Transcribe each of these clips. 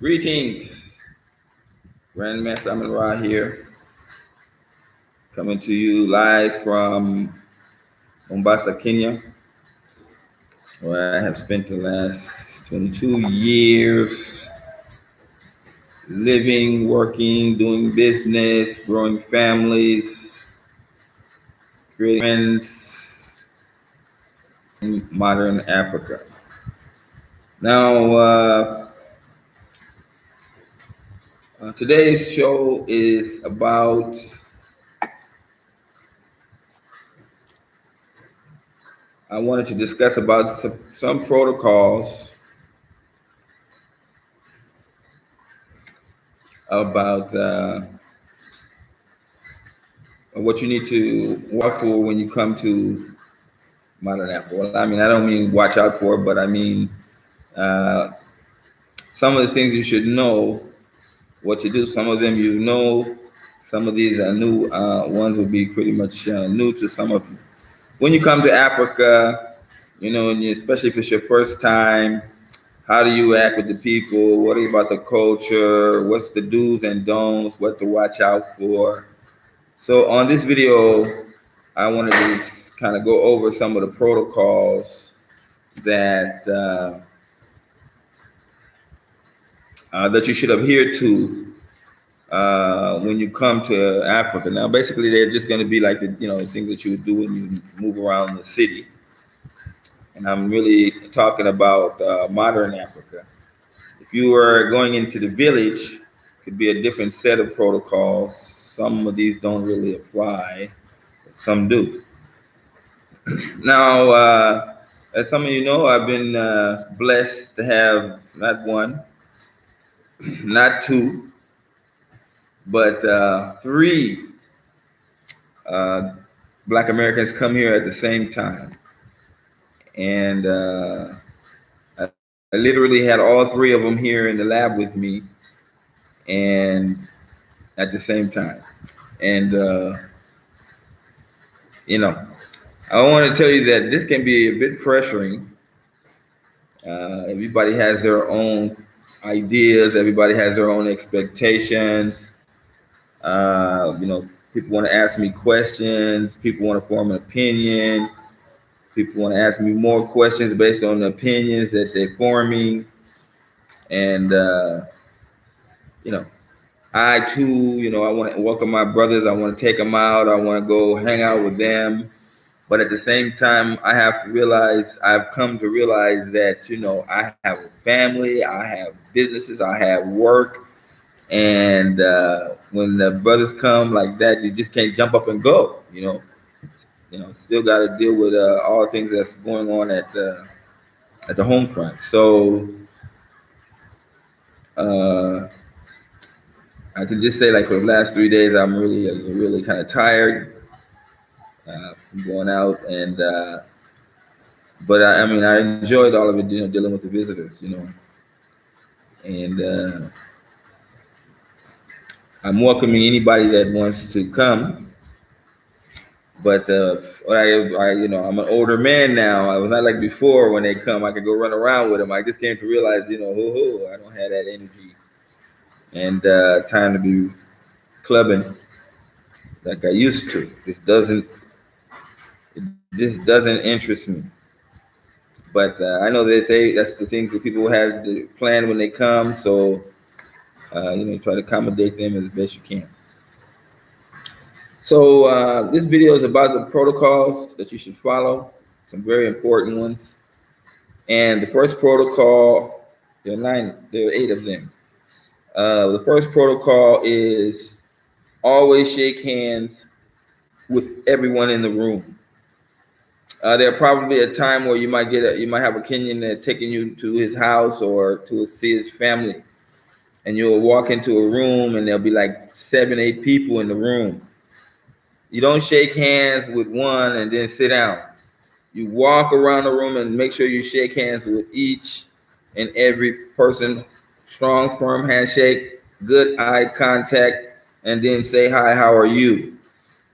Greetings, Grandmaster Amin Ra here, coming to you live from Mombasa, Kenya, where I have spent the last 22 years living, working, doing business, growing families, creating friends in modern Africa. Now, today's show is about I wanted to discuss about some protocols about what you need to watch for when you come to modern Apple. Well, I mean, I don't mean watch out for, but I mean uh, some of the things you should know what to do. Some of them you know, some of these are new ones will be pretty much new to some of you. When you come to Africa, and especially if it's your first time, how do you act with the people? What about the culture? What's the do's and don'ts? What to watch out for? So on this video, I wanted to kind of go over some of the protocols that that you should adhere to when you come to Africa. Now, basically, they're just going to be like the things that you would do when you move around the city, and I'm really talking about modern Africa. If you were going into the village, it could be a different set of protocols. Some of these don't really apply, but some do. Now, as some of you know, I've been blessed to have not one, not two, but three uh, Black Americans come here at the same time. And I literally had all three of them here in the lab with me and at the same time. And, I want to tell you that this can be a bit pressuring. Everybody has their own ideas. Everybody has their own expectations. People want to ask me questions. People want to form an opinion. People want to ask me more questions based on the opinions that they're forming. And, I too, I want to welcome my brothers. I want to take them out. I want to go hang out with them. But at the same time, I've come to realize that, I have a family, I have businesses, I have work. And when the brothers come like that, you just can't jump up and go, still got to deal with all the things that's going on at the home front. So I can just say, like, for the last 3 days, I'm really kind of tired from going out. And but I mean, I enjoyed all of it, dealing with the visitors, and I'm welcoming anybody that wants to come. But I'm an older man now. I was not like before when they come. I could go run around with them. I just came to realize, I don't have that energy and time to be clubbing like I used to. This doesn't interest me. But I know that's the things that people have to plan when they come. So try to accommodate them as best you can. So this video is about the protocols that you should follow, some very important ones. And the first protocol, there are 8 of them. The first protocol is always shake hands with everyone in the room. There'll probably a time where you might have a Kenyan that's taking you to his house or to see his family, and you'll walk into a room and there'll be like 7, 8 people in the room. You don't shake hands with one and then sit down. You walk around the room and make sure you shake hands with each and every person. Strong, firm handshake, good eye contact, and then say, "Hi, how are you?"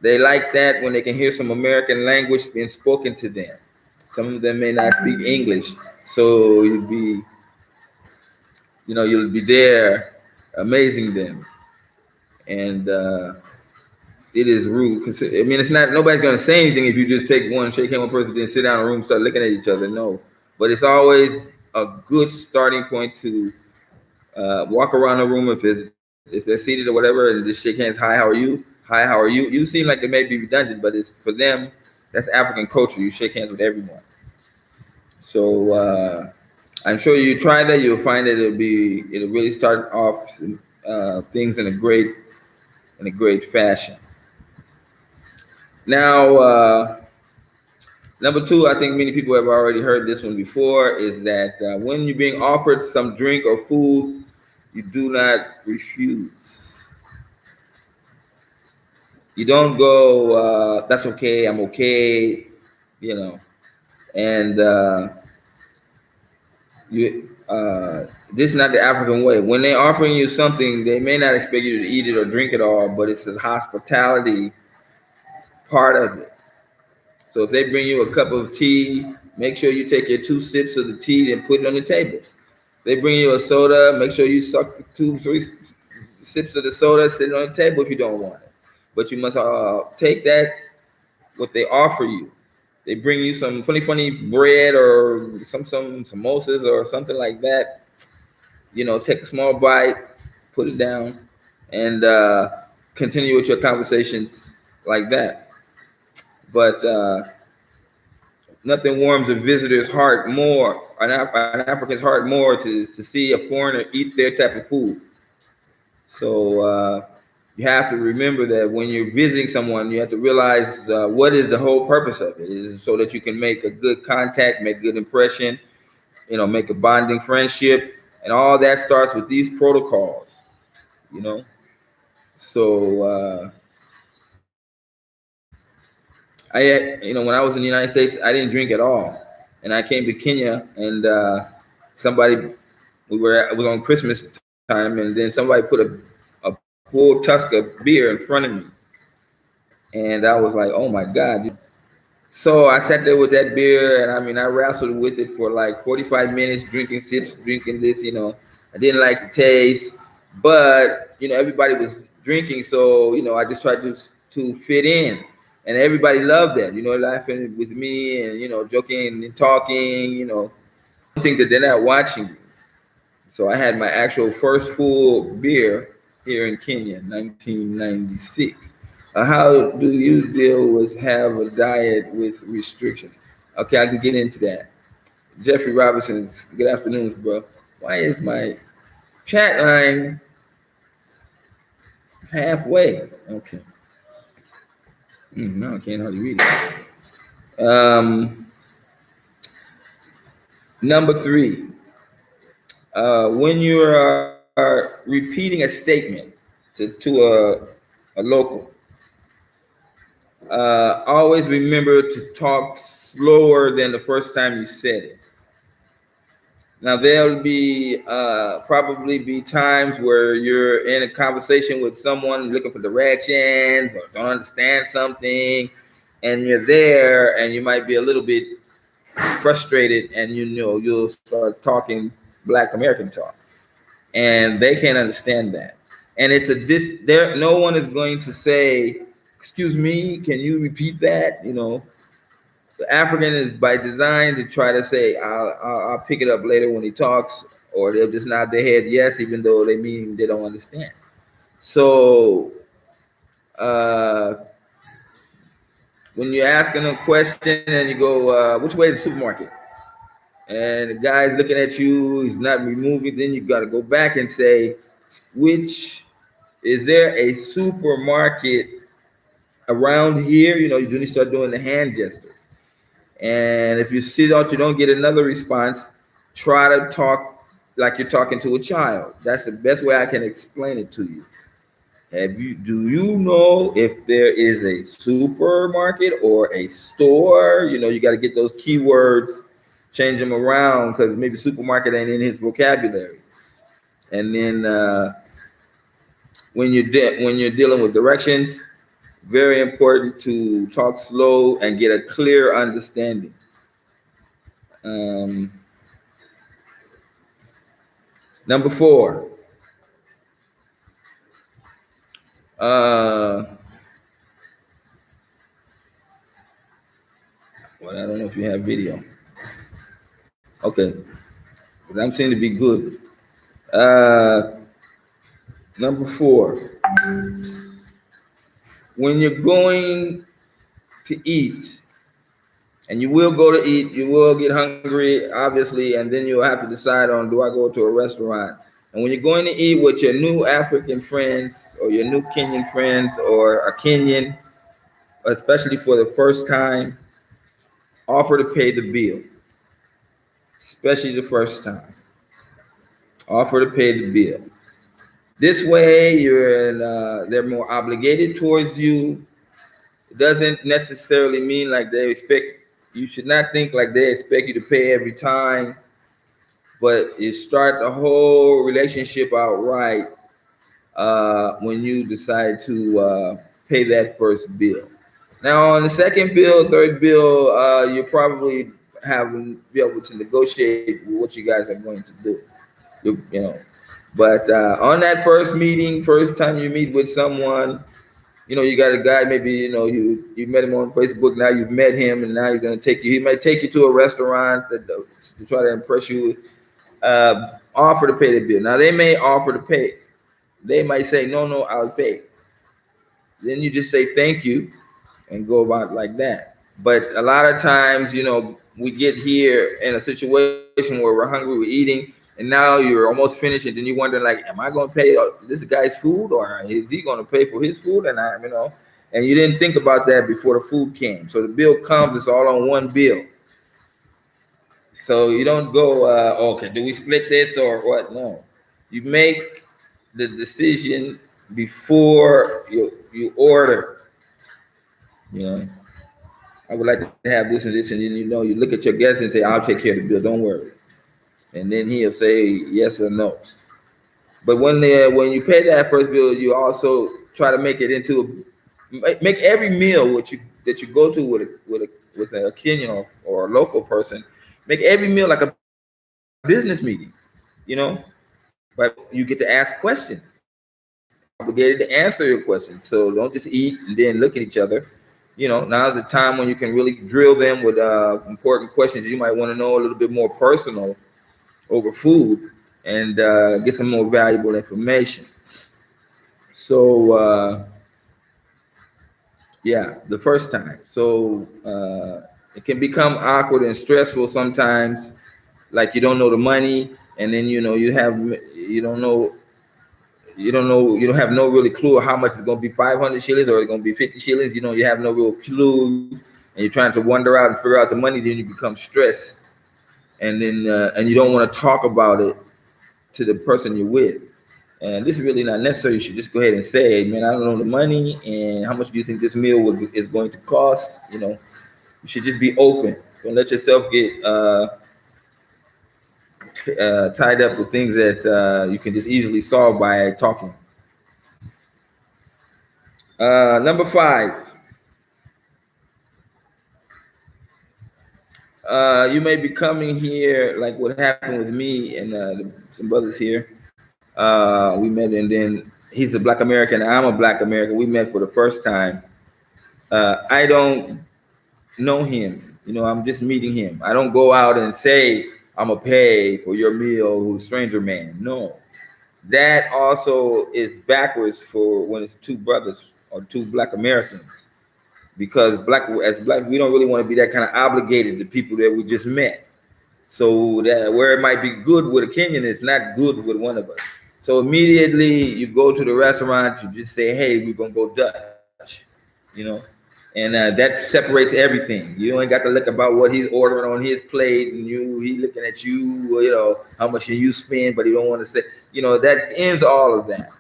They like that when they can hear some American language being spoken to them. Some of them may not speak English, so you'll be there amazing them. And it is rude. I mean, it's not, nobody's going to say anything if you just take one, shake hand with one person, then sit down in a room, start looking at each other. No. But it's always a good starting point to walk around the room if they're seated or whatever, and just shake hands. Hi, how are you? Hi, how are you? You seem like it may be redundant, but it's for them. That's African culture. You shake hands with everyone. So I'm sure you try that. You'll find that it'll really start off things in a great fashion. Now, number two, I think many people have already heard this one before, is that when you're being offered some drink or food, you do not refuse. You don't go, that's okay, I'm okay, and this is not the African way. When they're offering you something, they may not expect you to eat it or drink it all, but it's the hospitality part of it. So if they bring you a cup of tea, make sure you take your 2 sips of the tea and put it on the table. If they bring you a soda, make sure you suck 2, 3 sips of the soda, sit it on the table if you don't want it. But you must take that, what they offer you. They bring you some funny bread or some samosas or something like that. Take a small bite, put it down, and continue with your conversations like that. But nothing warms a visitor's heart more, an African's heart more, to see a foreigner eat their type of food. So you have to remember that when you're visiting someone, you have to realize what is the whole purpose of it, is so that you can make a good contact, make a good impression, make a bonding friendship, and all that starts with these protocols, So when I was in the United States, I didn't drink at all, and I came to Kenya, and somebody, it was on Christmas time, and then somebody put a full tusk of beer in front of me, and I was like, oh my God. So I sat there with that beer, and I mean, I wrestled with it for like 45 minutes, drinking sips, drinking this. I didn't like the taste, but everybody was drinking, so I just tried to fit in, and everybody loved that. Laughing with me and joking and talking. Think that they're not watching you. So I had my actual first full beer here in Kenya, 1996. How do you deal with have a diet with restrictions? Okay, I can get into that. Jeffrey Robinson's, good afternoon, bro. Why is my chat line halfway? Okay. No, I can't hardly read it. Number three, when you are repeating a statement to a local, always remember to talk slower than the first time you said it. Now there'll be probably be times where you're in a conversation with someone looking for directions or don't understand something, and you're there, and you might be a little bit frustrated, and you'll start talking Black American talk, and they can't understand that. And it's there. No one is going to say, "Excuse me, can you repeat that?" The African is by design to try to say, I'll pick it up later when he talks, or they'll just nod their head yes, even though they mean they don't understand. So when you're asking a question and you go, which way is the supermarket? And the guy's looking at you, he's not removing, then you got to go back and say, is there a supermarket around here? You start doing the hand gestures. And if you see that you don't get another response, try to talk like you're talking to a child. That's the best way I can explain it to you. Do you know if there is a supermarket or a store? You got to get those keywords, change them around, because maybe supermarket ain't in his vocabulary. And then when you're dealing with directions, very important to talk slow and get a clear understanding. Number 4. Uh, well, I don't know if you have video. Okay, I'm saying to be good. Uh, Number 4, when you're going to eat, and you will go to eat, you will get hungry, obviously, and then you'll have to decide on, do I go to a restaurant? And when you're going to eat with your new African friends or your new Kenyan friends or a Kenyan, especially for the first time, offer to pay the bill, especially the first time. Offer to pay the bill. This way, they're more obligated towards you. It doesn't necessarily mean like they expect, you should not think like they expect you to pay every time, but you start the whole relationship out right when you decide to pay that first bill. Now, on the second bill, third bill, you probably be able to negotiate what you guys are going to do. You know, but on that first meeting, first time you meet with someone, you got a guy, maybe, you met him on Facebook, now you've met him, and now he's going to he might take you to a restaurant to try to impress you, offer to pay the bill. Now, they may offer to pay. They might say, no, I'll pay. Then you just say thank you and go about like that. But a lot of times, we get here in a situation where we're hungry, we're eating, and now you're almost finished, and then you wonder, like, am I going to pay this guy's food, or is he going to pay for his food? And you didn't think about that before the food came. So the bill comes, it's all on one bill. So you don't go, okay, do we split this or what? No, you make the decision before you order. I would like to have this and this, and then you look at your guest and say, I'll take care of the bill, don't worry. And then he'll say yes or no. But when you pay that first bill, you also try to make every meal that you go to with a Kenyan or a local person, make every meal like a business meeting, but you get to ask questions. You're obligated to answer your questions. So don't just eat and then look at each other. Now's the time when you can really drill them with important questions you might want to know a little bit more personal over food, and get some more valuable information. So the first time. So it can become awkward and stressful sometimes, like you don't know the money, and then you don't have no really clue how much it's going to be, 500 shillings or it's going to be 50 shillings. You have no real clue, and you're trying to wonder out and figure out the money. Then you become stressed, and then and you don't want to talk about it to the person you're with. And this is really not necessary. You should just go ahead and say, hey, man, I don't know the money, and how much do you think this meal is going to cost? You should just be open. Don't let yourself get tied up with things that you can just easily solve by talking. Number 5, you may be coming here like what happened with me and some brothers here. We met, and then he's a Black American, and I'm a Black American. We met for the first time. I don't know him. I'm just meeting him. I don't go out and say, I'm going to pay for your meal, who's stranger man. No. That also is backwards for when it's two brothers or two Black Americans. Because as black, we don't really want to be that kind of obligated to people that we just met. So that where it might be good with a Kenyan, it's not good with one of us. So immediately you go to the restaurant, you just say, hey, we're going to go Dutch, and that separates everything. You ain't got to look about what he's ordering on his plate, and he looking at you, how much can you spend, but he don't want to say, that ends all of that.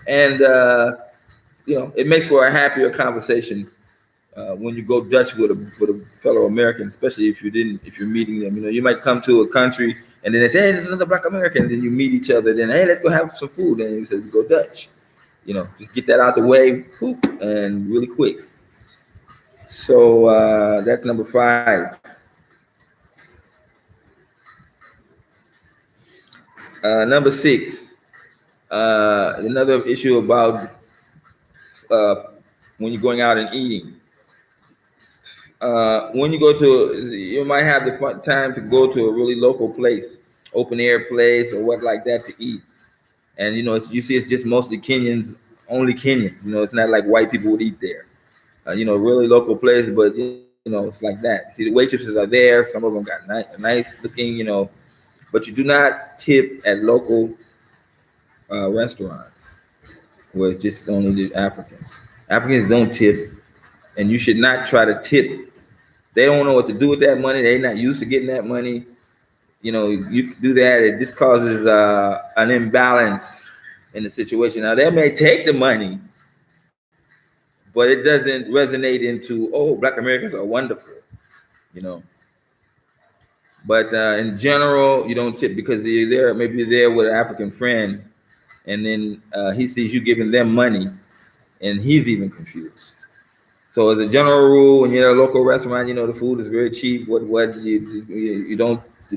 And, it makes for a happier conversation when you go Dutch with a fellow American, especially if you're meeting them. You might come to a country and then they say, hey, this is a Black American. And then you meet each other. Then, hey, let's go have some food. And you say, we go Dutch. Just get that out the way, whoop, and really quick. So that's number 5. Number six, another issue about uh, when you're going out and eating. When you go to, you might have the fun time to go to a really local place, open air place or what like that to eat. And you see, it's just mostly Kenyans, only Kenyans. It's not like white people would eat there. Really local place, but it's like that. See, the waitresses are there. Some of them got nice looking, but you do not tip at local restaurants where it's just only the Africans. Africans don't tip, and you should not try to tip. They don't know what to do with that money. They're not used to getting that money. You do that, it just causes an imbalance in the situation. Now, they may take the money, but it doesn't resonate into, oh, Black Americans are wonderful, you know. But in general, you don't tip because you're there. Maybe you're there with an African friend, and then he sees you giving them money, and he's even confused. So as a general rule, when you're at a local restaurant, the food is very cheap. What you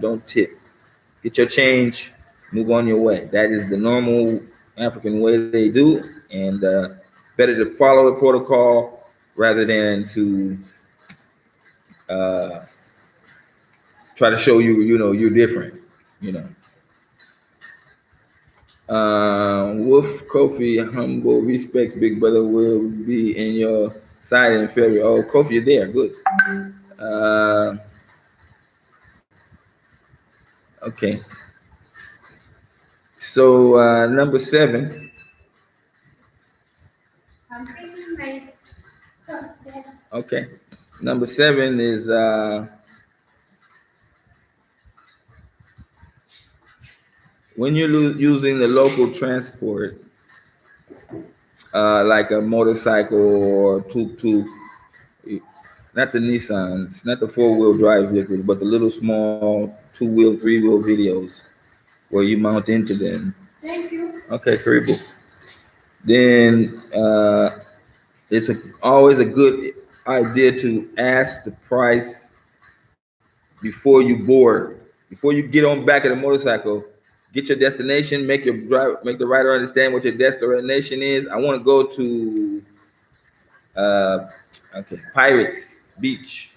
don't tip. Get your change, move on your way. That is the normal African way they do, and better to follow the protocol rather than to uh, try to show you're different. You know. Wolf Kofi, humble respect, big brother will be in your side in February. Oh, Kofi, you're there. Good. Uh, okay. So number 7. Okay. Number 7 is when you're using the local transport, like a motorcycle or tuk-tuk, not the Nissans, not the 4-wheel drive vehicles, but the little small 2-wheel, 3-wheel videos where you mount into them. Thank you. Okay, Karibu. Then it's always a good idea to ask the price before you board. Before you get on back of the motorcycle, get your destination, make the rider understand what your destination is. I want to go to Pirates Beach.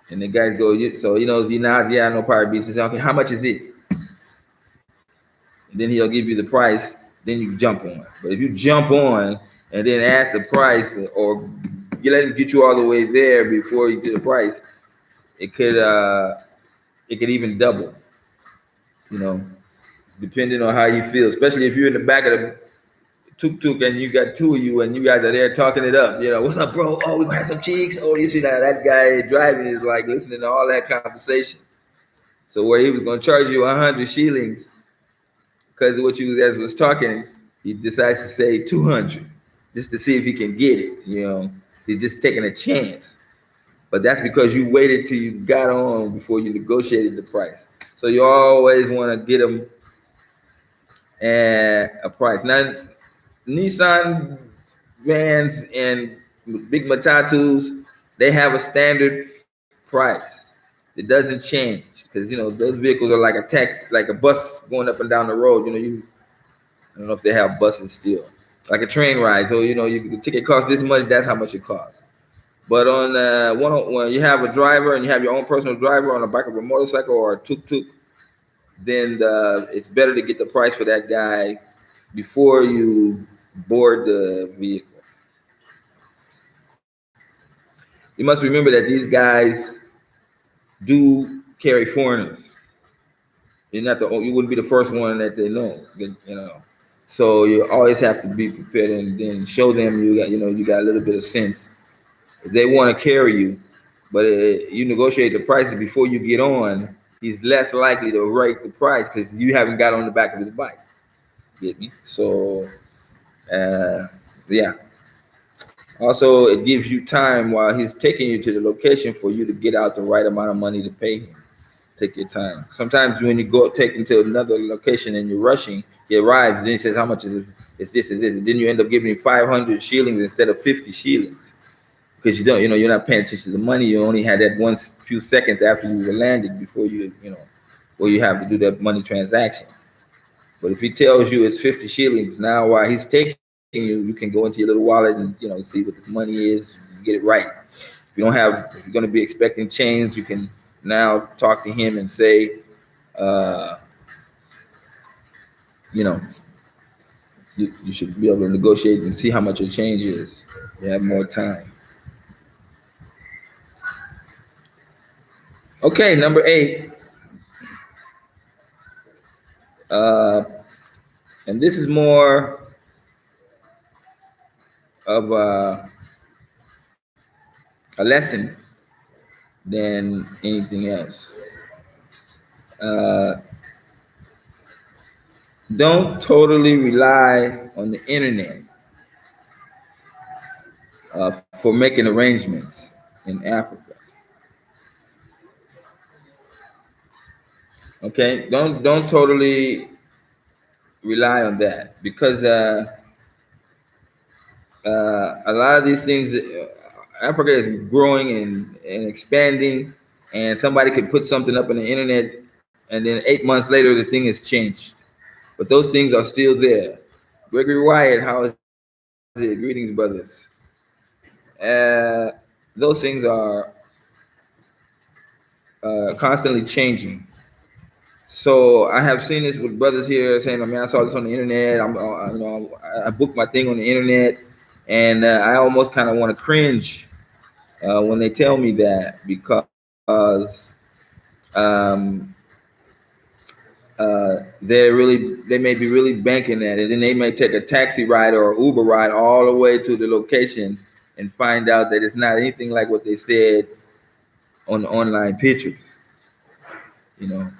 And the guys go, so he knows, yeah, I know Pirate Beach. He says, okay, how much is it? And then he'll give you the price, then you jump on. But if you jump on and then ask the price, or you let him get you all the way there before you do the price, it could even double, depending on how you feel. Especially if you're in the back of the tuk-tuk and you got 2 of you and you guys are there talking it up. What's up, bro? Oh, we gonna have some cheeks. Oh, you see that guy driving is like listening to all that conversation. So where he was gonna charge you 100 shillings because what you guys was talking, he decides to say 200 just to see if he can get it. He's just taking a chance. But that's because you waited till you got on before you negotiated the price. So you always want to get them at a price. Now, Nissan vans and big Matatus, they have a standard price. It doesn't change because those vehicles are like a taxi, like a bus going up and down the road. I don't know if they have buses still, like a train ride. So the ticket costs this much. That's how much it costs. But on when you have a driver and you have your own personal driver on the back of a motorcycle or a tuk-tuk, then it's better to get the price for that guy before you board the vehicle. You must remember that these guys do carry foreigners. You wouldn't be the first one that they know. So you always have to be prepared and then show them you got a little bit of sense. If they want to carry you, but you negotiate the prices before you get on, he's less likely to rate the price because you haven't got on the back of his bike. Get me? So, yeah. Also, it gives you time while he's taking you to the location for you to get out the right amount of money to pay him. Take your time. Sometimes when you go take him to another location and you're rushing, he arrives and then he says, how much is it? It's this and this. And then you end up giving him 500 shillings instead of 50 shillings. Because you're not paying attention to the money. You only had that few seconds after you were landed before or you have to do that money transaction. But if he tells you it's 50 shillings, now while he's taking you, you can go into your little wallet and see what the money is, get it right. If you're going to be expecting change, you can now talk to him and say, uh, you know, you should be able to negotiate and see how much your change is. You have more time. Okay, number 8. Uh, and this is more of a lesson than anything else. Uh, don't totally rely on the internet for making arrangements in Africa. Okay, don't totally rely on that, because a lot of these things, Africa is growing and expanding, and somebody could put something up on the internet, and then 8 months later the thing has changed, but those things are still there. Gregory Wyatt, how is it? Greetings, brothers. Those things are constantly changing. So I have seen this with brothers here saying, "I mean, I saw this on the internet. I booked my thing on the internet," and I almost kind of want to cringe when they tell me that, because um, they may be really banking that, and then they may take a taxi ride or an Uber ride all the way to the location and find out that it's not anything like what they said on the online pictures. You know.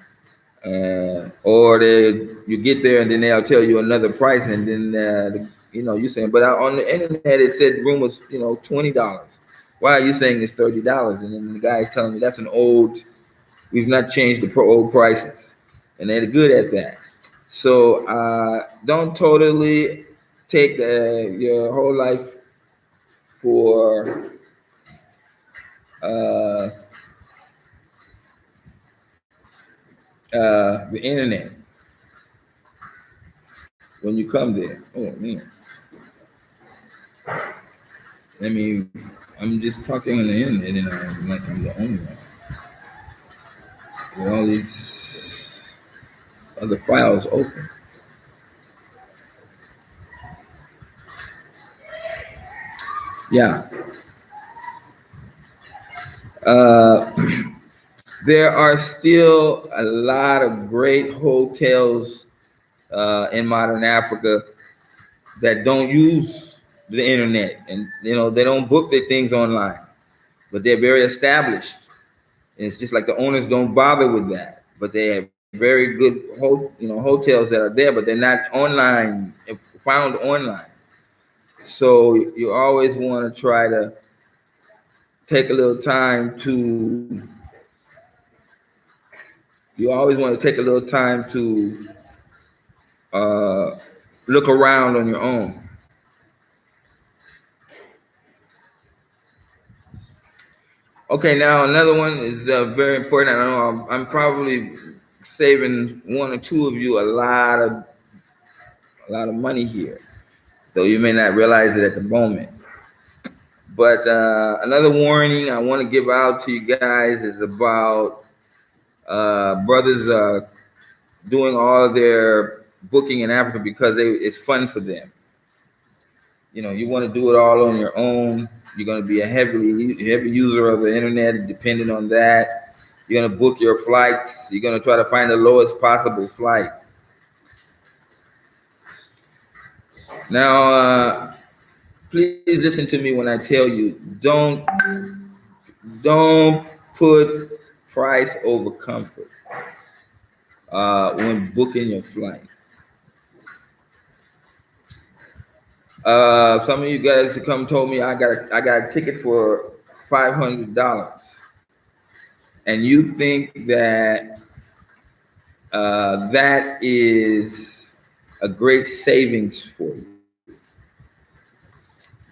Or you get there and then they'll tell you another price, and then you're saying, but on the internet it said the room was $20. Why are you saying it's $30? And then the guy's telling me that's we've not changed the old prices, and they're good at that. So don't totally take your whole life for the internet when you come there. Oh man. I'm just talking on the internet, and I'm like I'm the only one with all these other files open. Yeah. Uh, there are still a lot of great hotels in modern Africa that don't use the internet, and they don't book their things online, but they're very established. And it's just like the owners don't bother with that, but they have very good hotels that are there, but they're not online, found online. So you always want to try to take a little time to uh, look around on your own. Okay, now another one is very important. I know I'm probably saving one or two of you a lot of money here, though you may not realize it at the moment. But another warning I want to give out to you guys is about brothers doing all of their booking in Africa because it's fun for them. You want to do it all on your own. You're going to be a heavy user of the internet, depending on that. You're going to book your flights. You're going to try to find the lowest possible flight. Now, please listen to me when I tell you, don't put price over comfort when booking your flight. Some of you guys who come told me I got a ticket for $500, and you think that that is a great savings for you.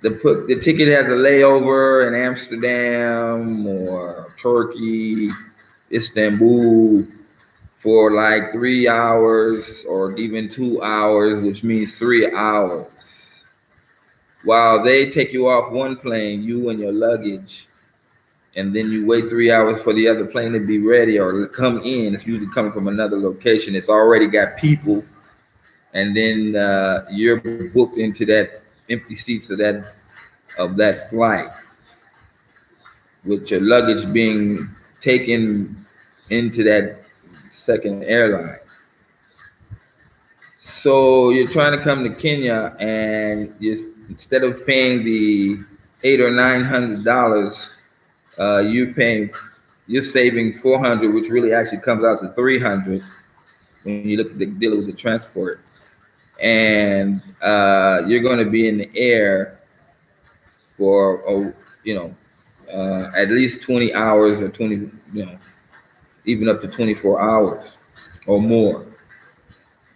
The ticket has a layover in Amsterdam or Turkey, Istanbul, for like 3 hours or even 2 hours, which means 3 hours. While they take you off one plane, you and your luggage, and then you wait 3 hours for the other plane to be ready or come in. It's usually coming from another location. It's already got people, and then you're booked into that empty seats of that flight, with your luggage being taken into that second airline. So you're trying to come to Kenya, and instead of paying the $800 or $900, you're saving 400, which really actually comes out to 300 when you look at the deal with the transport. And you're going to be in the air for at least 20 hours or 20, even up to 24 hours or more,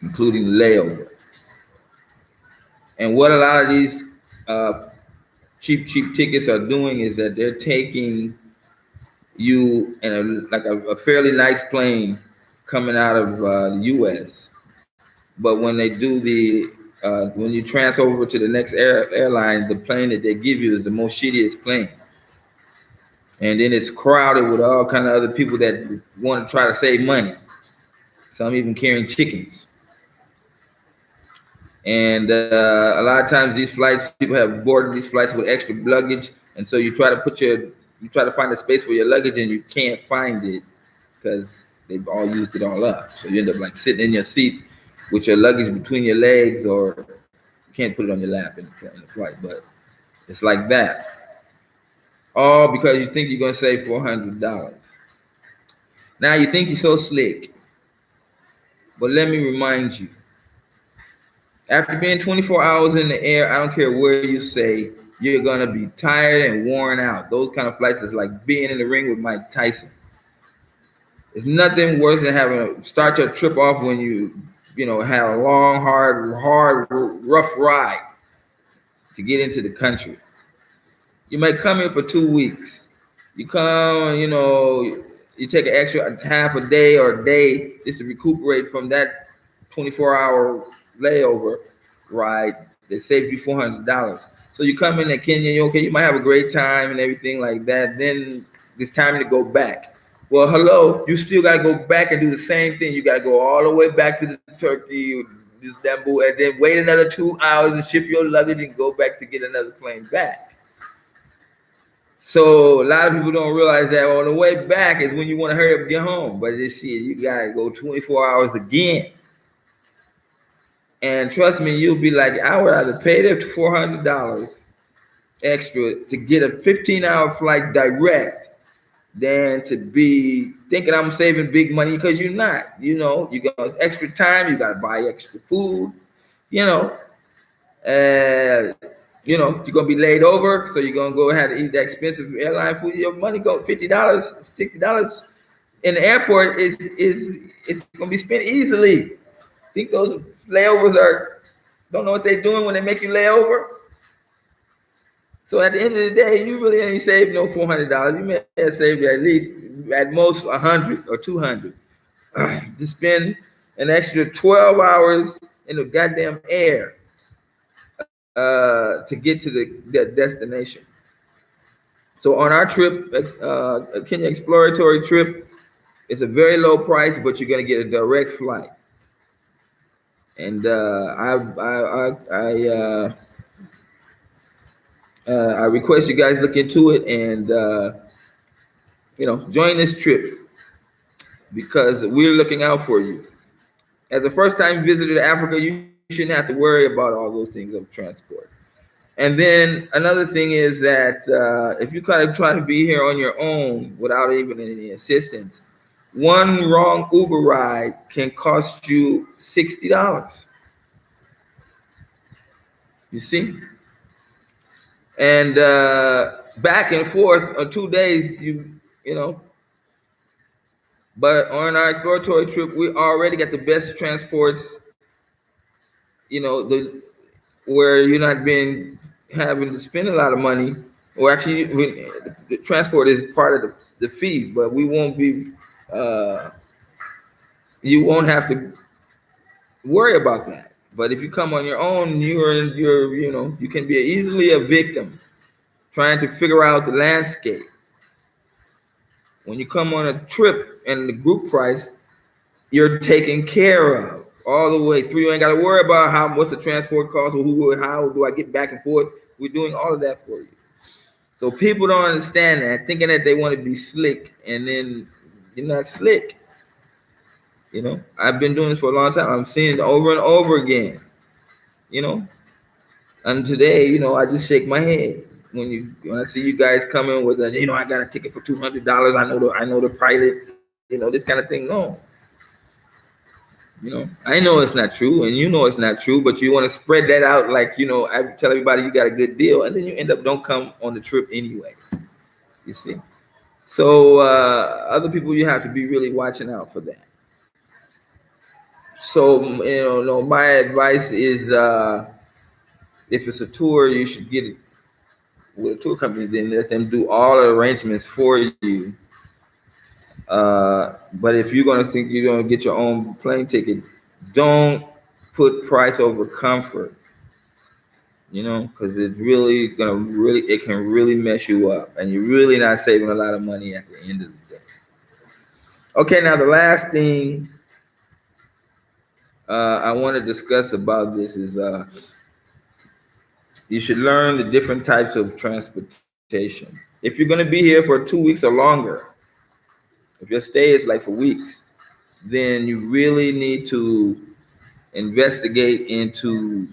including layover. And what a lot of these cheap tickets are doing is that they're taking you in a fairly nice plane coming out of the U.S. But when they do when you transfer over to the next airline, the plane that they give you is the most shittiest plane. And then it's crowded with all kind of other people that want to try to save money. Some even carrying chickens. And a lot of times these flights, people have boarded these flights with extra luggage, and so you try to find a space for your luggage, and you can't find it because they've all used it all up. So you end up like sitting in your seat with your luggage between your legs, or you can't put it on your lap in the flight, but it's like that. All because you think you're gonna save $400. Now you think you're so slick, but let me remind you, after being 24 hours in the air, I don't care where you say, you're gonna be tired and worn out. Those kind of flights is like being in the ring with Mike Tyson. It's nothing worse than having to start your trip off when you had a long, hard, rough ride to get into the country. You might come in for 2 weeks. You come, you take an extra half a day or a day just to recuperate from that 24-hour layover ride. They saved you $400. So you come in Kenya, you might have a great time and everything like that. Then it's time to go back. Well, hello, you still got to go back and do the same thing. You got to go all the way back to the Turkey, Istanbul, and then wait another 2 hours and shift your luggage and go back to get another plane back. So a lot of people don't realize that on the way back is when you want to hurry up and get home. But this shit, you got to go 24 hours again. And trust me, you'll be like, I would either pay the $400 extra to get a 15-hour flight direct than to be thinking I'm saving big money, because you're not. You got extra time, you got to buy extra food, you're going to be laid over, so you're going to go ahead and eat the expensive airline food. Your money go $50, $60 in the airport is going to be spent easily. Think those layovers don't know what they're doing when they make you lay over. So at the end of the day, you really ain't saved no $400. You may have saved at least, at most, 100 or 200 to spend an extra 12 hours in the goddamn air to get to the destination. So on our trip, a Kenya exploratory trip, it's a very low price, but you're going to get a direct flight. And I request you guys look into it and join this trip, because we're looking out for you. As a first-time visitor to Africa, you shouldn't have to worry about all those things of transport. And then another thing is that if you kind of try to be here on your own without even any assistance, one wrong Uber ride can cost you $60. You see? And back and forth on 2 days, but on our exploratory trip, we already got the best transports, where you're not having to spend a lot of money. Or actually, the transport is part of the fee, but we won't be, you won't have to worry about that. But if you come on your own, you can be easily a victim trying to figure out the landscape. When you come on a trip and the group price, you're taken care of all the way through. You ain't got to worry about what's the transport cost, or how do I get back and forth. We're doing all of that for you. So people don't understand that, thinking that they want to be slick, and then you're not slick. I've been doing this for a long time. I'm seeing it over and over again. And today, I just shake my head when I see you guys coming with I got a ticket for $200. I know the pilot. This kind of thing. No, I know it's not true, and it's not true, but you want to spread that out like, I tell everybody you got a good deal, and then you end up don't come on the trip anyway. You see? So other people, you have to be really watching out for that. So, my advice is if it's a tour, you should get it with a tour company, then let them do all the arrangements for you. But if you're going to think you're going to get your own plane ticket, don't put price over comfort, because it's really it can really mess you up, and you're really not saving a lot of money at the end of the day. Okay, now the last thing I want to discuss about this is you should learn the different types of transportation. If you're going to be here for 2 weeks or longer, if your stay is like for weeks, then you really need to investigate into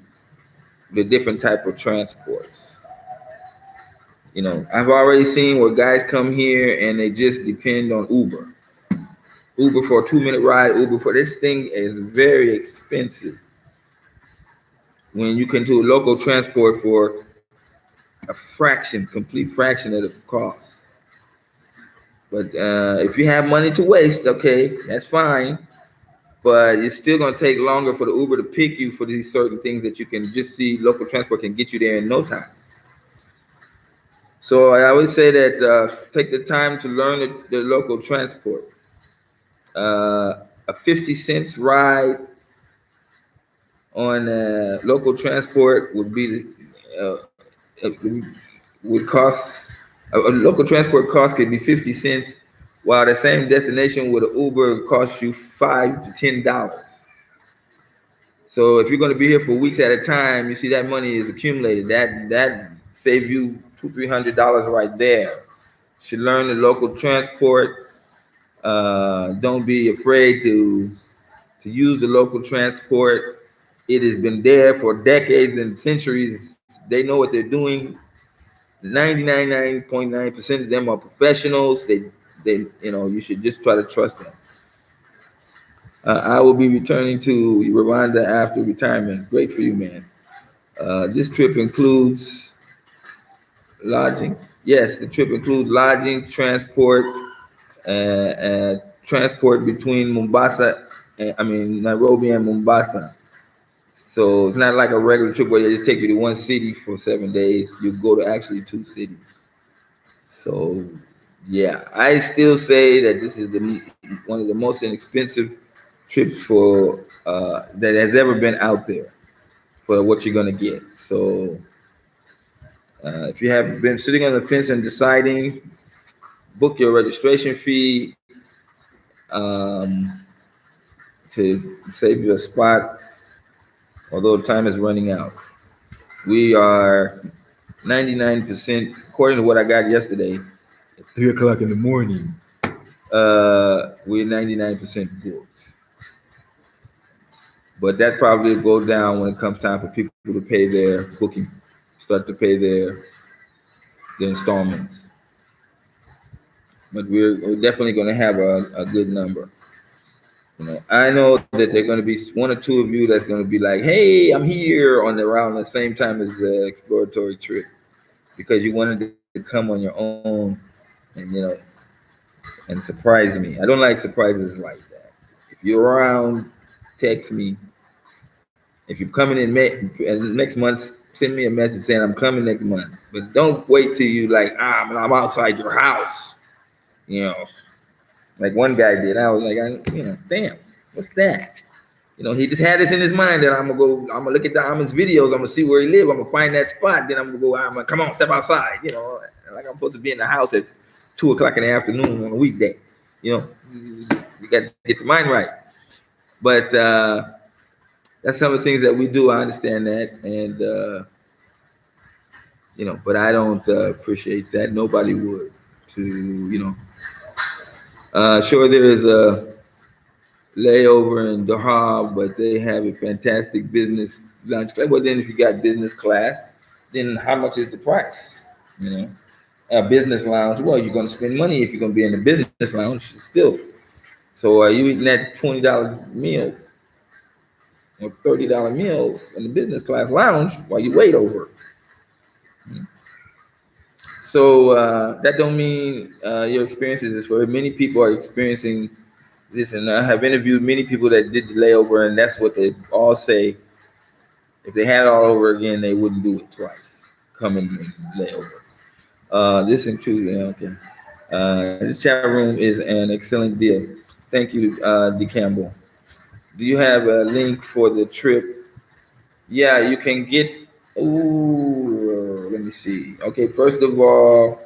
the different type of transports. I've already seen where guys come here and they just depend on Uber. Uber for a 2-minute ride, Uber for this thing is very expensive. When you can do local transport for a complete fraction of the cost. But if you have money to waste, okay, that's fine. But it's still going to take longer for the Uber to pick you for these certain things that you can just see. Local transport can get you there in no time. So I would say that take the time to learn the local transport. A 50 cents ride on local transport would cost, a local transport cost could be 50 cents, while the same destination with an Uber costs you $5 to $10. So if you're going to be here for weeks at a time, you see that money is accumulated. That save you $200-$300 right there. You should learn the local transport. Don't be afraid to use the local transport. It has been there for decades and centuries. They know what they're doing. 99.9% of them are professionals. They you should just try to trust them. I will be returning to Rwanda after retirement. Great for you, man. This trip includes lodging. Yes, the trip includes lodging, transport, and transport between Nairobi and Mombasa. So it's not like a regular trip where they just take you to one city for 7 days. You go to actually 2 cities. So yeah, I still say that this is one of the most inexpensive trips for that has ever been out there for what you're gonna get. So if you have been sitting on the fence and deciding, book your registration fee to save you a spot, although time is running out. We are 99%, according to what I got yesterday, at 3:00 in the morning. We're 99% booked. But that probably will go down when it comes time for people to pay their booking, start to pay their installments. But we're definitely going to have a good number. I know that there are going to be 1 or 2 of you that's going to be like, "Hey, I'm here," around the same time as the exploratory trip, because you wanted to come on your own and and surprise me. I don't like surprises like that. If you're around, text me. If you're coming in next month, send me a message saying I'm coming next month. But don't wait till you like, I'm outside your house. Like one guy did. I was like, damn. What's that? He just had this in his mind that I'm gonna look at the Amon's videos, I'm gonna see where he live, I'm gonna find that spot, then I'm gonna come on, step outside, like I'm supposed to be in the house at 2 o'clock in the afternoon on a weekday. You got to get the mind right. But that's some of the things that we do. I understand that, and but I don't appreciate that. Nobody would. Sure, there is a layover in Doha, but they have a fantastic business lunch. Well, then if you got business class, then how much is the price? A business lounge. Well, you're going to spend money if you're going to be in the business lounge still. So are you eating that $20 meal or $30 meal in the business class lounge while you wait over? So that don't mean your experiences is for many people are experiencing this, and I have interviewed many people that did the layover, and that's what they all say. If they had it all over again, they wouldn't do it twice. Come and lay over. This includes, okay. This chat room is an excellent deal. Thank you, D. Campbell. Do you have a link for the trip? Yeah, you can get. Ooh, let me see. Okay, first of all,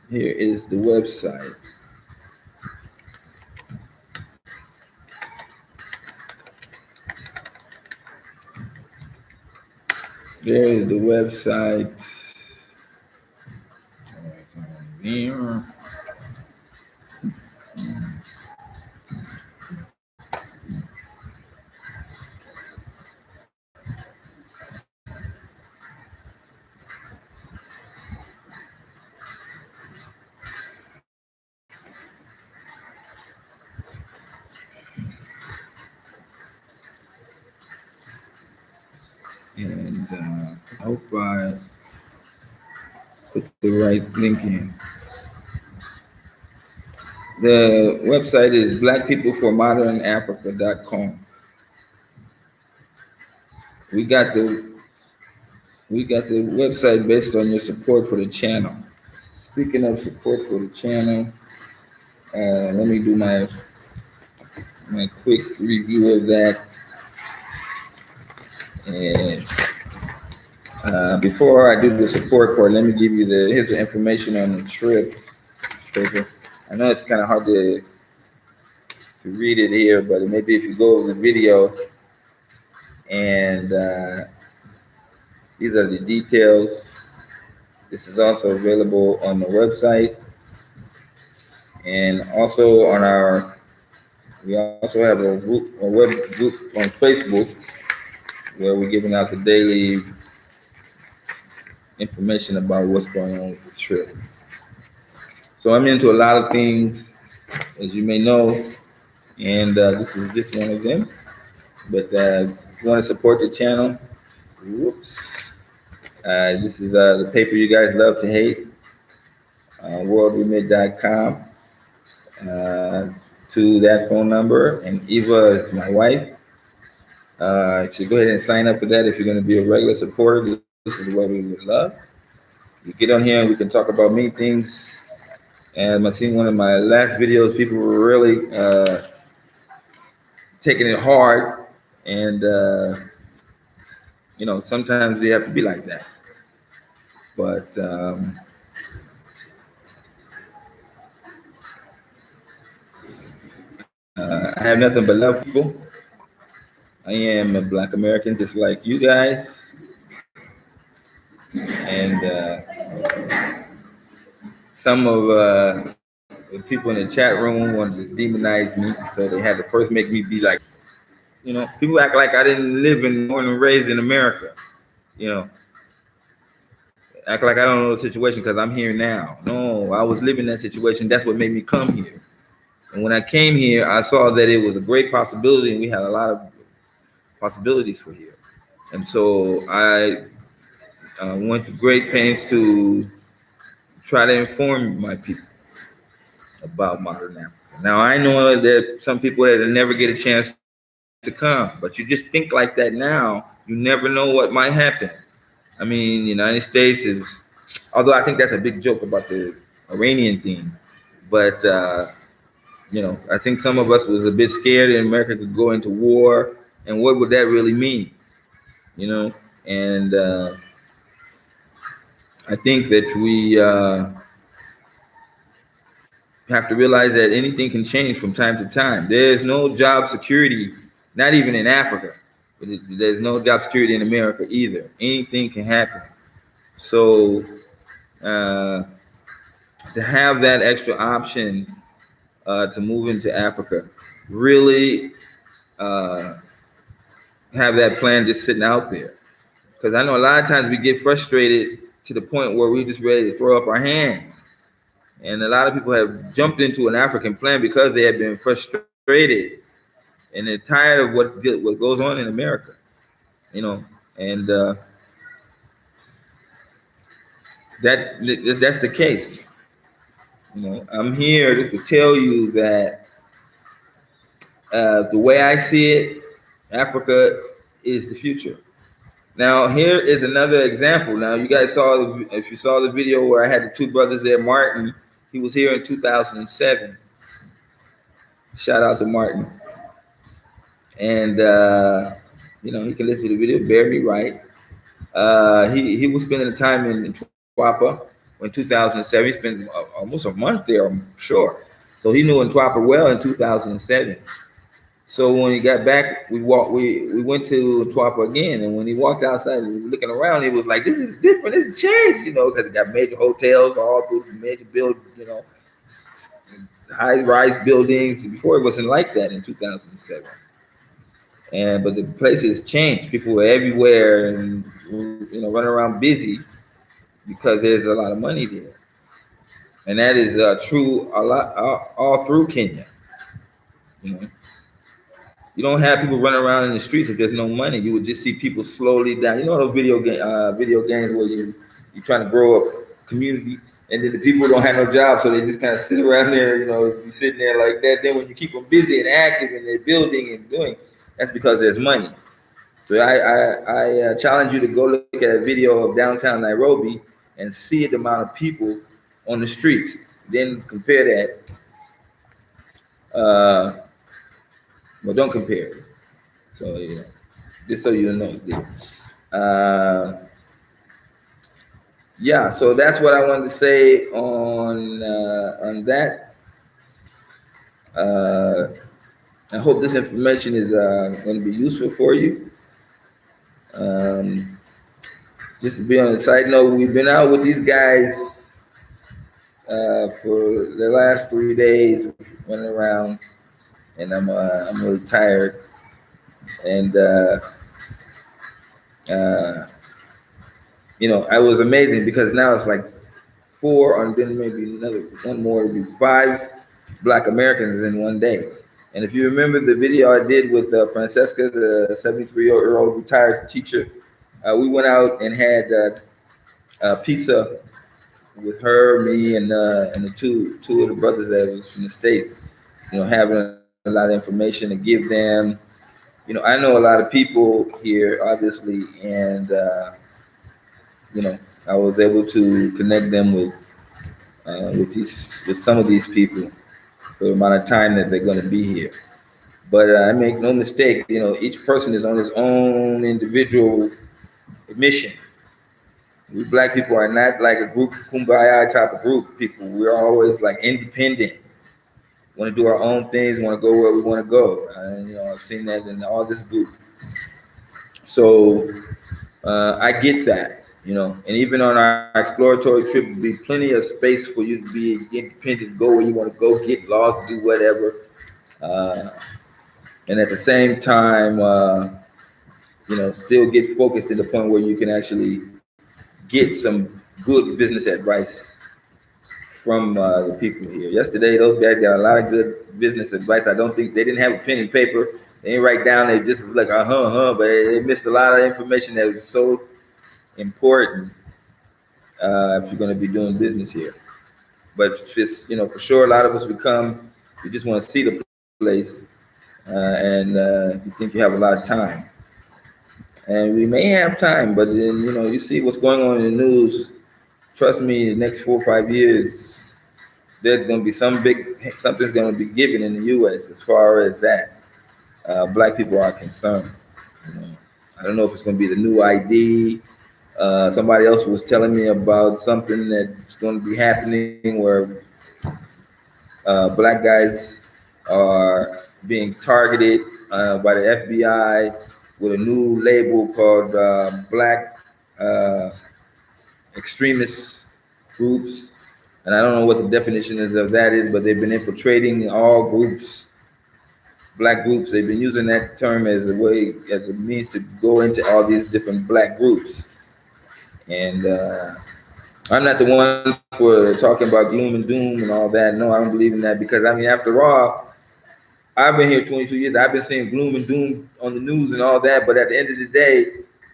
here is the website. There is the website. Here. And I hope I put the right link in. The website is blackpeopleformodernafrica.com. We got the website based on your support for the channel. Speaking of support for the channel, let me do my quick review of that. And before I do the support part, let me give you here's the information on the trip. I know it's kind of hard to read it here, but maybe if you go over the video, and these are the details. This is also available on the website, and also on we also have a web group on Facebook where we're giving out the daily information about what's going on with the trip. So I'm into a lot of things, as you may know, and this is just one of them. But if you want to support the channel, this is the paper you guys love to hate, worldremit.com, to that phone number. And Eva is my wife. You should go ahead and sign up for that if you're going to be a regular supporter. This is what we would love. You get on here and we can talk about many things. And I seen one of my last videos, people were really taking it hard, and sometimes they have to be like that. But I have nothing but love for people. I am a Black American, just like you guys, and some of the people in the chat room wanted to demonize me, so they had to first make me be like, people act like I didn't live born and raised in America, act like I don't know the situation because I'm here now. No, I was living that situation. That's what made me come here. And when I came here, I saw that it was a great possibility, and we had a lot of possibilities for here. And so I went to great pains to try to inform my people about modern Africa. Now, I know that some people that never get a chance to come, but you just think like that now, you never know what might happen. I mean, the United States is, although I think that's a big joke about the Iranian thing, But I think some of us was a bit scared that America could go into war, and what would that really mean? You know, and I think that we have to realize that anything can change from time to time. There's no job security, not even in Africa. There's no job security in America either. Anything can happen. So uh, to have that extra option to move into Africa, really uh, have that plan just sitting out there. Because I know a lot of times we get frustrated to the point where we just ready to throw up our hands. And a lot of people have jumped into an African plan because they have been frustrated and they're tired of what goes on in America, you know. And that's the case. I'm here to tell you that the way I see it, Africa is the future. Now, here is another example. Now, you guys saw, if you saw the video where I had the two brothers there, Martin, he was here in 2007. Shout out to Martin. And, he can listen to the video, bear me right. He was spending the time in Twapa in 2007. He spent almost a month there, I'm sure. So he knew Twapa well in 2007. So when he got back, we went to Twapa again, and when he walked outside, looking around, he was like, "This is different. This has changed," because it got major hotels all through the major build, high-rise buildings. Before it wasn't like that in 2007. But the place has changed. People were everywhere, and running around busy because there's a lot of money there, and that is true a lot all through Kenya. You don't have people running around in the streets if there's no money. You would just see people slowly down. You know those video games where you're trying to grow a community, and then the people don't have no job, so they just kind of sit around there. You sitting there like that. Then when you keep them busy and active and they're building and doing, that's because there's money. So I challenge you to go look at a video of downtown Nairobi and see the amount of people on the streets. Then compare that. Well, don't compare it. So just so you know, Steve. So that's what I wanted to say on that. I hope this information is going to be useful for you. Just to be on a side note, we've been out with these guys for the last 3 days, running around, and I'm really tired. And I was amazing because now it's like 4, and then maybe another one more, it'll be 5 Black Americans in one day. And if you remember the video I did with Francesca, the 73-year-old retired teacher, we went out and had pizza with her, me, and the two of the brothers that was from the States. Having a lot of information to give them. I know a lot of people here, obviously, and I was able to connect them with some of these people for the amount of time that they're going to be here. But I make no mistake, each person is on his own individual mission. We Black people are not like a group, kumbaya type of group people. We're always like independent. Want to do our own things, want to go where we want to go. And I've seen that in all this group. So I get that, and even on our exploratory trip, there'll be plenty of space for you to be independent, go where you want to go, get lost, do whatever. And at the same time, still get focused to the point where you can actually get some good business advice from the people here. Yesterday, those guys got a lot of good business advice. I don't think they didn't have a pen and paper. They didn't write down. They just was like, but they missed a lot of information that was so important if you're going to be doing business here. But just, for sure, a lot of us would come. We just want to see the place, and you think you have a lot of time. And we may have time, but then, you see what's going on in the news. Trust me, the next 4 or 5 years, there's going to be something's going to be given in the U.S. as far as that black people are concerned. You know, I don't know if it's going to be the new ID. Somebody else was telling me about something that's going to be happening where black guys are being targeted by the FBI with a new label called Black uh, Extremist Groups. And I don't know what the definition is of that is, but they've been infiltrating all groups, black groups. They've been using that term as a way, as a means to go into all these different black groups. And I'm not the one for talking about gloom and doom and all that. No, I don't believe in that because, I mean, after all, I've been here 22 years. I've been seeing gloom and doom on the news and all that. But at the end of the day,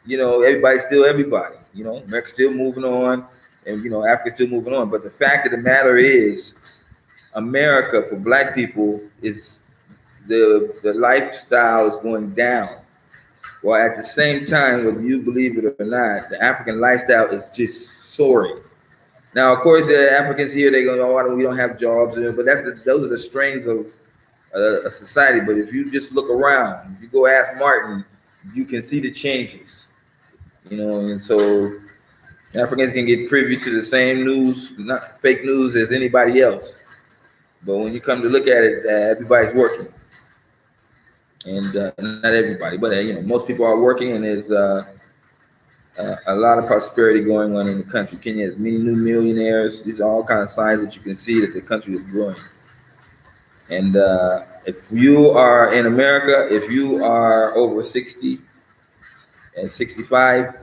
you know, everybody's still everybody. You know, America's still moving on, and you know, Africa's still moving on. But the fact of the matter is, America for black people is the lifestyle is going down. While at the same time, whether you believe it or not, the African lifestyle is just soaring. Now, of course, the Africans here, they go, oh, we don't have jobs, but those are the strains of a society. But if you just look around, if you go ask Martin, you can see the changes. You know, and so Africans can get privy to the same news, not fake news, as anybody else. But when you come to look at it, everybody's working, and not everybody, but you know, most people are working, and there's a lot of prosperity going on in the country. Kenya has many new millionaires. These are all kinds of signs that you can see that the country is growing. And if you are in America, if you are over 60 and 65,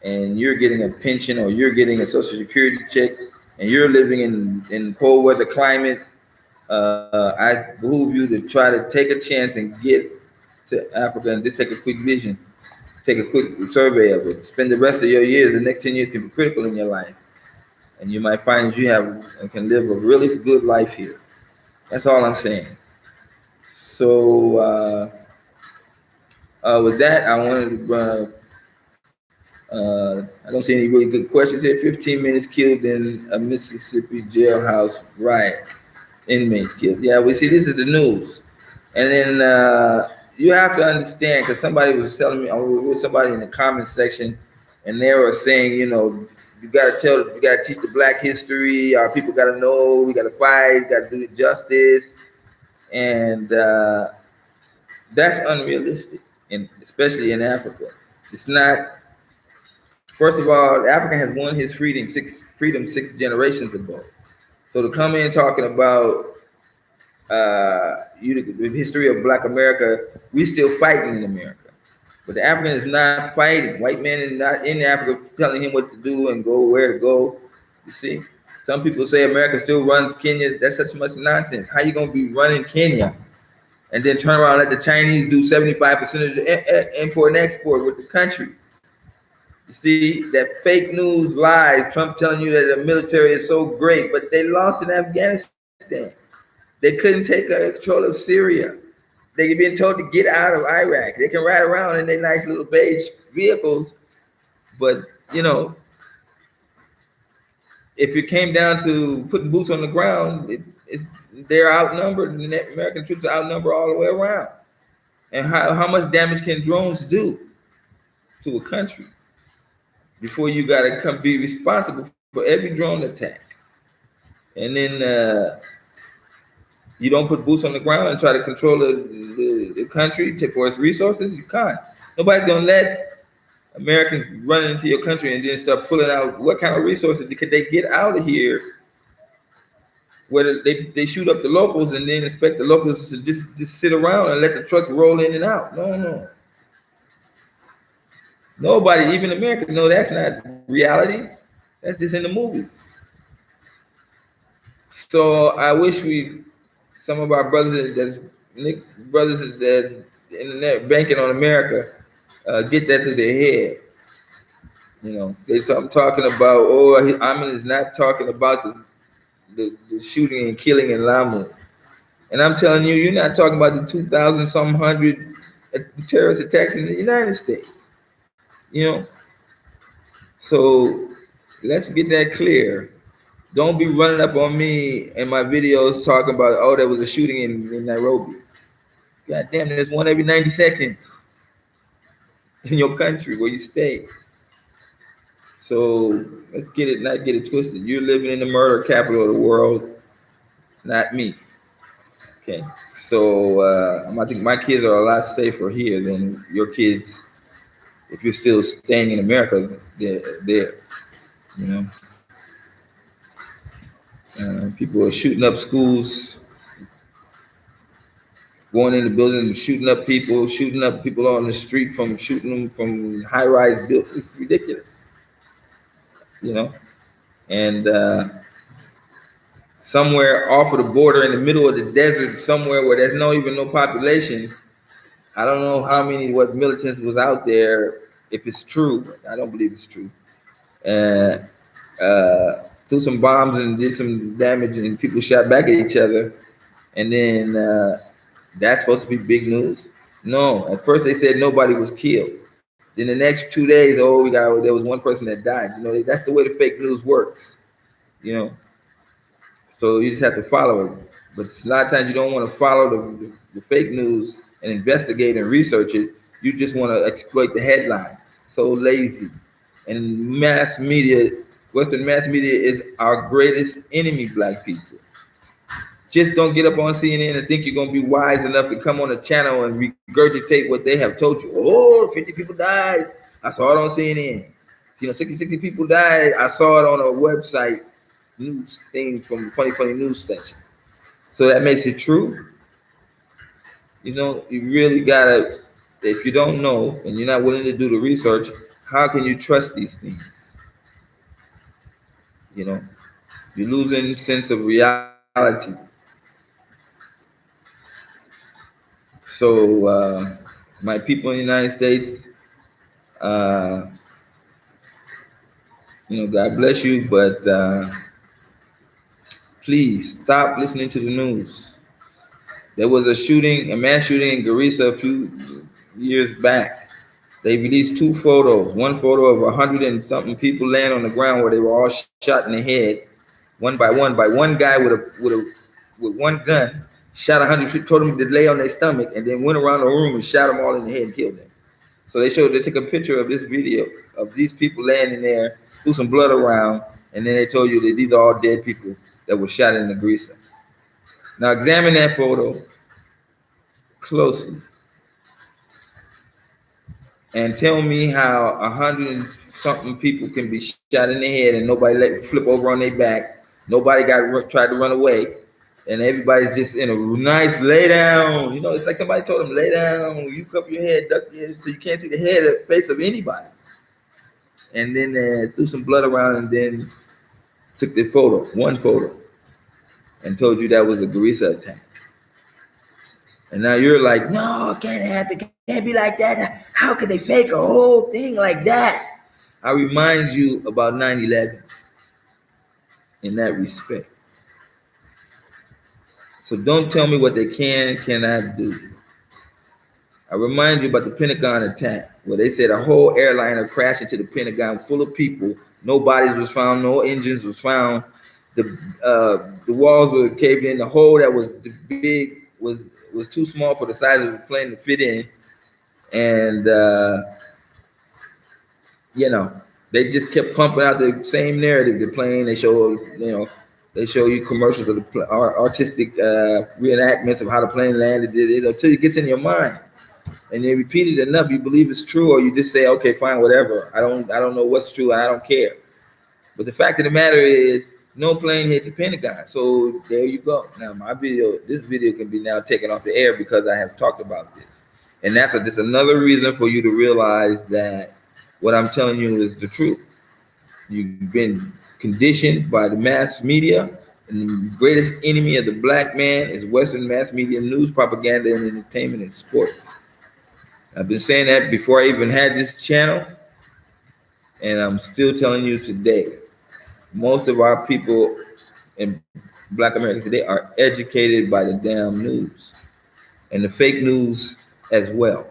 and you're getting a pension or you're getting a social security check, and you're living in cold weather climate, I behoove you to try to take a chance and get to Africa and just take a quick vision, take a quick survey of it. Spend the rest of your years, the next 10 years can be critical in your life. And you might find you have and can live a really good life here. That's all I'm saying. So with that, I wanted to I don't see any really good questions here. 15 minutes killed in a Mississippi jailhouse riot. Inmates killed. Yeah, we see this is the news. And then you have to understand, because somebody was telling me, or somebody in the comment section, and they were saying, you know, you got to teach the black history. Our people got to know. We got to fight. Got to do it justice. And that's unrealistic, and especially in Africa. It's not. First of all, Africa has won his freedom six generations ago. So to come in talking about the history of Black America, we still fighting in America. But the African is not fighting. White man is not in Africa telling him what to do and go where to go. You see, some people say America still runs Kenya. That's such much nonsense. How you gonna be running Kenya and then turn around and let the Chinese do 75% of the import and export with the country? You see, that fake news lies, Trump telling you that the military is so great, but they lost in Afghanistan. They couldn't take control of Syria. They're being told to get out of Iraq. They can ride around in their nice little beige vehicles, but you know, if it came down to putting boots on the ground, they're outnumbered. The American troops are outnumbered all the way around. And how much damage can drones do to a country before you got to come be responsible for every drone attack? And then you don't put boots on the ground and try to control the country for its resources. You can't. Nobody's gonna let Americans run into your country and then start pulling out what kind of resources could they get out of here, where they shoot up the locals and then expect the locals to just sit around and let the trucks roll in and out. No. Nobody, even Americans, know that's not reality. That's just in the movies. So I wish some of our brothers that's in the banking on America, get that to their head. You know, I'm talking about, Amon is not talking about the shooting and killing in Lamu. And I'm telling you, you're not talking about the 2,000 some hundred terrorist attacks in the United States. You know, so let's get that clear. Don't be running up on me in my videos talking about, oh, there was a shooting in Nairobi. God damn, there's one every 90 seconds in your country where you stay. So let's not get it twisted. You're living in the murder capital of the world, not me. Okay. So I think my kids are a lot safer here than your kids if you're still staying in America. There, you know. People are shooting up schools, going into buildings, shooting up people on the street from shooting them from high-rise buildings. It's ridiculous, you know. And somewhere off of the border in the middle of the desert, somewhere where there's no population, I don't know what militants was out there. If it's true, I don't believe it's true. Uh, threw some bombs and did some damage, and people shot back at each other. And then that's supposed to be big news. No, at first they said nobody was killed. Then the next 2 days, oh, there was one person that died. You know, that's the way the fake news works. You know, so you just have to follow it. But a lot of times you don't want to follow the fake news and investigate and research it. You just want to exploit the headlines. So lazy. And mass media, Western mass media is our greatest enemy, black people. Just don't get up on CNN and think you're going to be wise enough to come on a channel and regurgitate what they have told you. Oh, 50 people died. I saw it on CNN. 60 people died. I saw it on a website news thing from funny news station. So that makes it true. You know, you really gotta, if you don't know and you're not willing to do the research, how can you trust these things? You know, you're losing sense of reality. So my people in the United States, God bless you, but please stop listening to the news. There was a mass shooting in Garissa a few years back. They released 2 photos. One photo of 100 and something people laying on the ground where they were all shot in the head, one by one guy with one gun, shot 100 people, told them to lay on their stomach, and then went around the room and shot them all in the head and killed them. So they took a picture of this video of these people laying in there, threw some blood around, and then they told you that these are all dead people that were shot in the Garissa. Now examine that photo closely and tell me how 100 and something people can be shot in the head and nobody flip over on their back. Nobody tried to run away, and everybody's just in a nice lay down. You know, it's like somebody told them lay down. You cover your head, duck your head, so you can't see the head or face of anybody. And then threw some blood around, and then took the one photo, and told you that was a Garissa attack. And now you're like, no, it can't happen. It can't be like that. How could they fake a whole thing like that? I remind you about 9/11 in that respect. So don't tell me what they cannot do. I remind you about the Pentagon attack, where they said a whole airliner crashed into the Pentagon full of people. No bodies was found, no engines was found. The walls were caved in. The hole that was big was too small for the size of the plane to fit in, and they just kept pumping out the same narrative. The plane, they show you commercials of the artistic reenactments of how the plane landed until it gets in your mind, and they repeat it enough, you believe it's true, or you just say, okay, fine, whatever. I don't know what's true, and I don't care. But the fact of the matter is, no plane hit the Pentagon. So there you go. Now this video can be now taken off the air because I have talked about this. And that's just another reason for you to realize that what I'm telling you is the truth. You've been conditioned by the mass media, and the greatest enemy of the black man is Western mass media, news, propaganda, and entertainment and sports. I've been saying that before I even had this channel, and I'm still telling you today. Most of our people in Black America today are educated by the damn news and the fake news as well,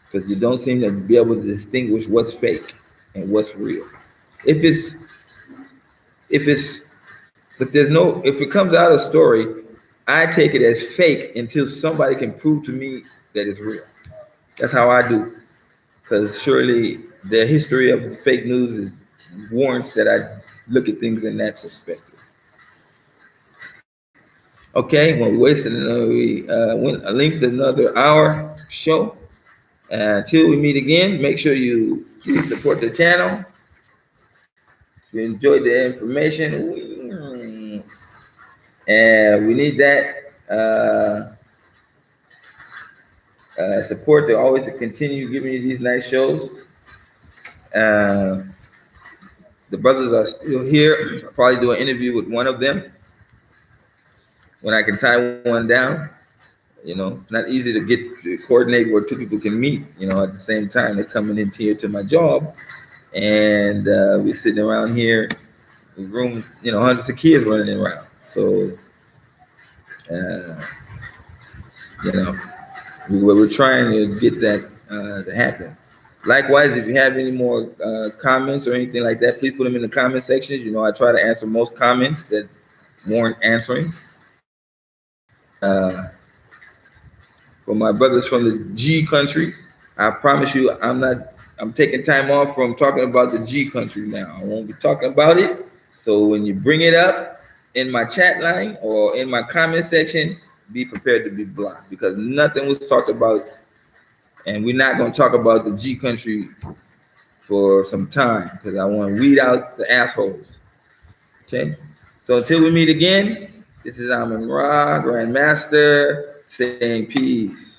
because you don't seem to be able to distinguish what's fake and what's real. If it's But if it comes out a story, I take it as fake until somebody can prove to me that it's real. That's how I do. Because surely the history of fake news warrants that I look at things in that perspective. Okay, well, we wasted went a length of another hour show. Until we meet again, make sure you please support the channel. If you enjoyed the information, and we need that support to always continue giving you these nice shows. Uh, the brothers are still here. I'll probably do an interview with one of them when I can tie one down. Not easy to coordinate where two people can meet. At the same time, they're coming in here to my job, and we're sitting around here, the room, hundreds of kids running around. So, you know, we're trying to get that to happen. Likewise, if you have any more comments or anything like that, please put them in the comment sections. I try to answer most comments that warrant answering. For my brothers from the G country, I promise you, I'm taking time off from talking about the G country now. I won't be talking about it. So when you bring it up in my chat line or in my comment section, be prepared to be blocked, because nothing was talked about, and we're not going to talk about the G country for some time, because I want to weed out the assholes. Okay? So until we meet again, this is Amon Ra, Grand Master, saying peace.